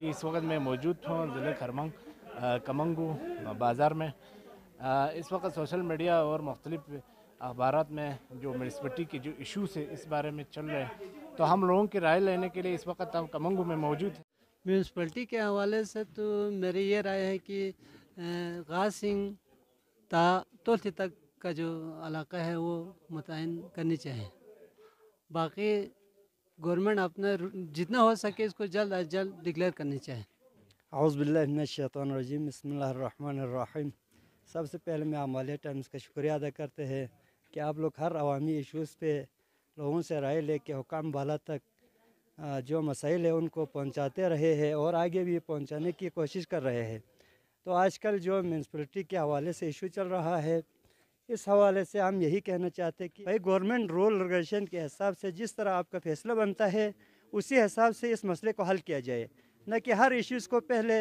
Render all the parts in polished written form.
इस वक्त मैं मौजूद हूँ ज़िले खरमंग कमंगू बाज़ार में। इस वक्त सोशल मीडिया और मुख्तलिफ अखबारात में जो म्यूनसिपलिटी के जो इशूज़ है इस बारे में चल रहे हैं, तो हम लोगों की राय लेने के लिए इस वक्त हम कमंगू में मौजूद हैं। म्यूनसिपलिटी के हवाले से तो मेरी ये राय है कि गाज़ सिंह ता तोलती तक का जो इलाका है वो मुतय्यन करनी चाहिए। बाकी गवर्नमेंट अपना जितना हो सके इसको जल्द अज जल्द डिक्लेयर करनी चाहिए। औज़ुबिल्लाहिमिनश्शैतानिर्रजीम बिस्मिल्लाहिर्रहमानिर्रहीम। सबसे पहले मैं अमालिया टाइम्स का शुक्रिया अदा करते हैं कि आप लोग हर अवामी इशूज़ पे लोगों से राय लेके हुकाम बाला तक जो मसाइल है उनको पहुंचाते रहे हैं और आगे भी पहुंचाने की कोशिश कर रहे हैं। तो आजकल जो म्यूनसिपलिटी के हवाले से इशू चल रहा है, इस हवाले से हम यही कहना चाहते हैं कि भाई गवर्नमेंट रूल रेगुलेशन के हिसाब से जिस तरह आपका फ़ैसला बनता है उसी हिसाब से इस मसले को हल किया जाए, न कि हर इश्यूज़ को पहले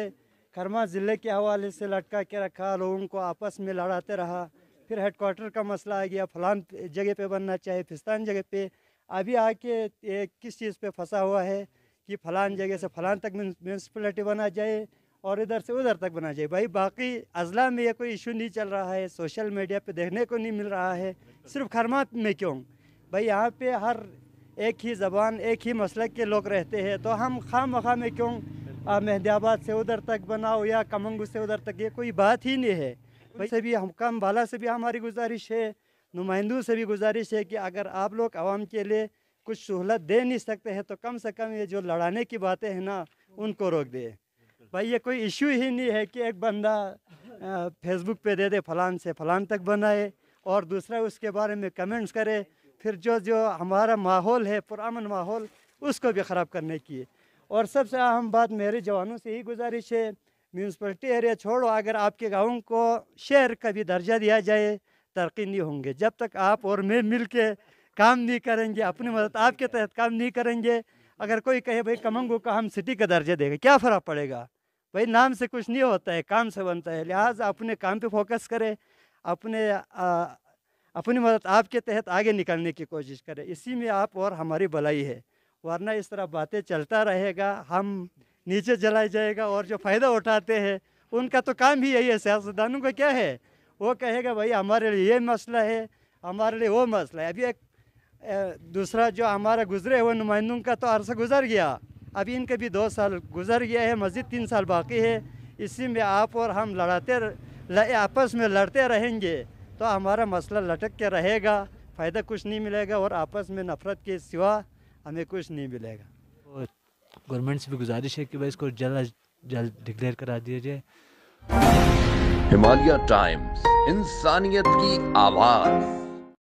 खरमा ज़िले के हवाले से लटका के रखा, लोगों को आपस में लड़ाते रहा। फिर हेड क्वार्टर का मसला आ गया, फलान जगह पे बनना चाहिए, फिस्तान जगह पे। अभी आके किस चीज़ पे फंसा हुआ है कि फलान जगह से फलान तक म्यूनसिपलिटी बना जाए और इधर से उधर तक बना जाए। भाई बाकी अजला में ये कोई इशू नहीं चल रहा है, सोशल मीडिया पे देखने को नहीं मिल रहा है, सिर्फ खरमा में क्यों? भाई यहाँ पे हर एक ही ज़बान एक ही मसलक के लोग रहते हैं, तो हम खामखा में क्यों मेहदियाबाद से उधर तक बनाओ या कमंगू से उधर तक, ये कोई बात ही नहीं है। भाई से भी हुकाम बाला से भी हमारी गुजारिश है, नुमाइंदों से भी गुजारिश है कि अगर आप लोग आवाम के लिए कुछ सहूलत दे नहीं सकते हैं तो कम से कम ये जो लड़ाने की बातें हैं ना उनको रोक दे। भाई ये कोई इशू ही नहीं है कि एक बंदा फेसबुक पे दे दे फलान से फलान तक बनाए और दूसरा उसके बारे में कमेंट्स करे, फिर जो हमारा माहौल है पुरअमन माहौल उसको भी ख़राब करने की। और सबसे अहम बात मेरे जवानों से ही गुजारिश है, म्यूनसिपलिटी एरिया छोड़ो, अगर आपके गाँव को शहर का भी दर्जा दिया जाए तरक्की नहीं होंगे जब तक आप और मैं मिल के काम नहीं करेंगे, अपनी मदद आपके तहत काम नहीं करेंगे। अगर कोई कहे भाई कमंगू का हम सिटी का दर्जा देंगे, क्या फ़र्क पड़ेगा? भाई नाम से कुछ नहीं होता है, काम से बनता है। लिहाजा अपने काम पे फोकस करें, अपनी मदद आपके तहत आगे निकलने की कोशिश करें, इसी में आप और हमारी भलाई है। वरना इस तरह बातें चलता रहेगा, हम नीचे जलाया जाएगा और जो फ़ायदा उठाते हैं उनका तो काम ही यही है। सियासतदानों का क्या है, वो कहेगा भाई हमारे लिए ये मसला है, हमारे लिए वो मसला है। अभी एक दूसरा जो हमारा गुजरे हुए नुमाइंदों का तो अरसा गुजर गया, अभी इनके भी 2 साल गुजर गया है, मज़ीद 3 साल बाकी है। इसी में आप और हम आपस में लड़ते रहेंगे तो हमारा मसला लटक के रहेगा, फ़ायदा कुछ नहीं मिलेगा और आपस में नफ़रत के सिवा हमें कुछ नहीं मिलेगा। और गवर्नमेंट से भी गुजारिश है कि भाई इसको जल्द जल्द डिक्लेयर करा दिया जाए। हिमालय टाइम्स, इंसानियत की आवाज़।